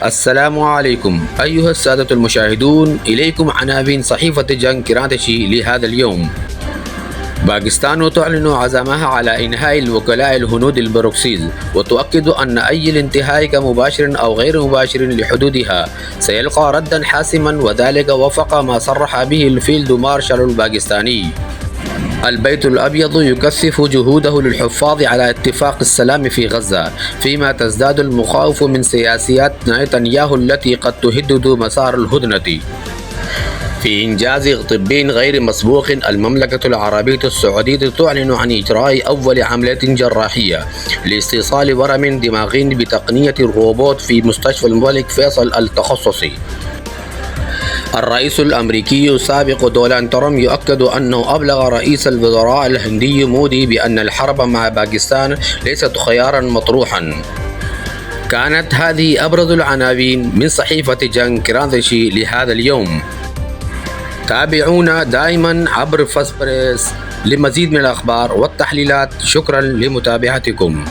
السلام عليكم أيها السادة المشاهدون، إليكم عناوين صحيفة جنگ كرانتشي لهذا اليوم. باكستان تعلن عزمها على إنهاء الوكلاء الهنود البروكسيز، وتؤكد أن أي انتهاء كمباشر أو غير مباشر لحدودها سيلقى ردا حاسما، وذلك وفق ما صرح به الفيلد مارشال الباكستاني. البيت الأبيض يكثف جهوده للحفاظ على اتفاق السلام في غزة، فيما تزداد المخاوف من سياسيات نتنياهو التي قد تهدد مسار الهدنة. في إنجاز طبي غير مسبوق، المملكة العربية السعودية تعلن عن إجراء أول عملية جراحية لاستئصال ورم دماغي بتقنية الروبوت في مستشفى الملك فيصل التخصصي. الرئيس الأمريكي السابق دونالد ترامب يؤكد أنه أبلغ رئيس الوزراء الهندي مودي بأن الحرب مع باكستان ليست خيارا مطروحا. كانت هذه أبرز العناوين من صحيفة جنگ كرانتشي لهذا اليوم. تابعونا دائما عبر فاست بريس لمزيد من الأخبار والتحليلات. شكرا لمتابعتكم.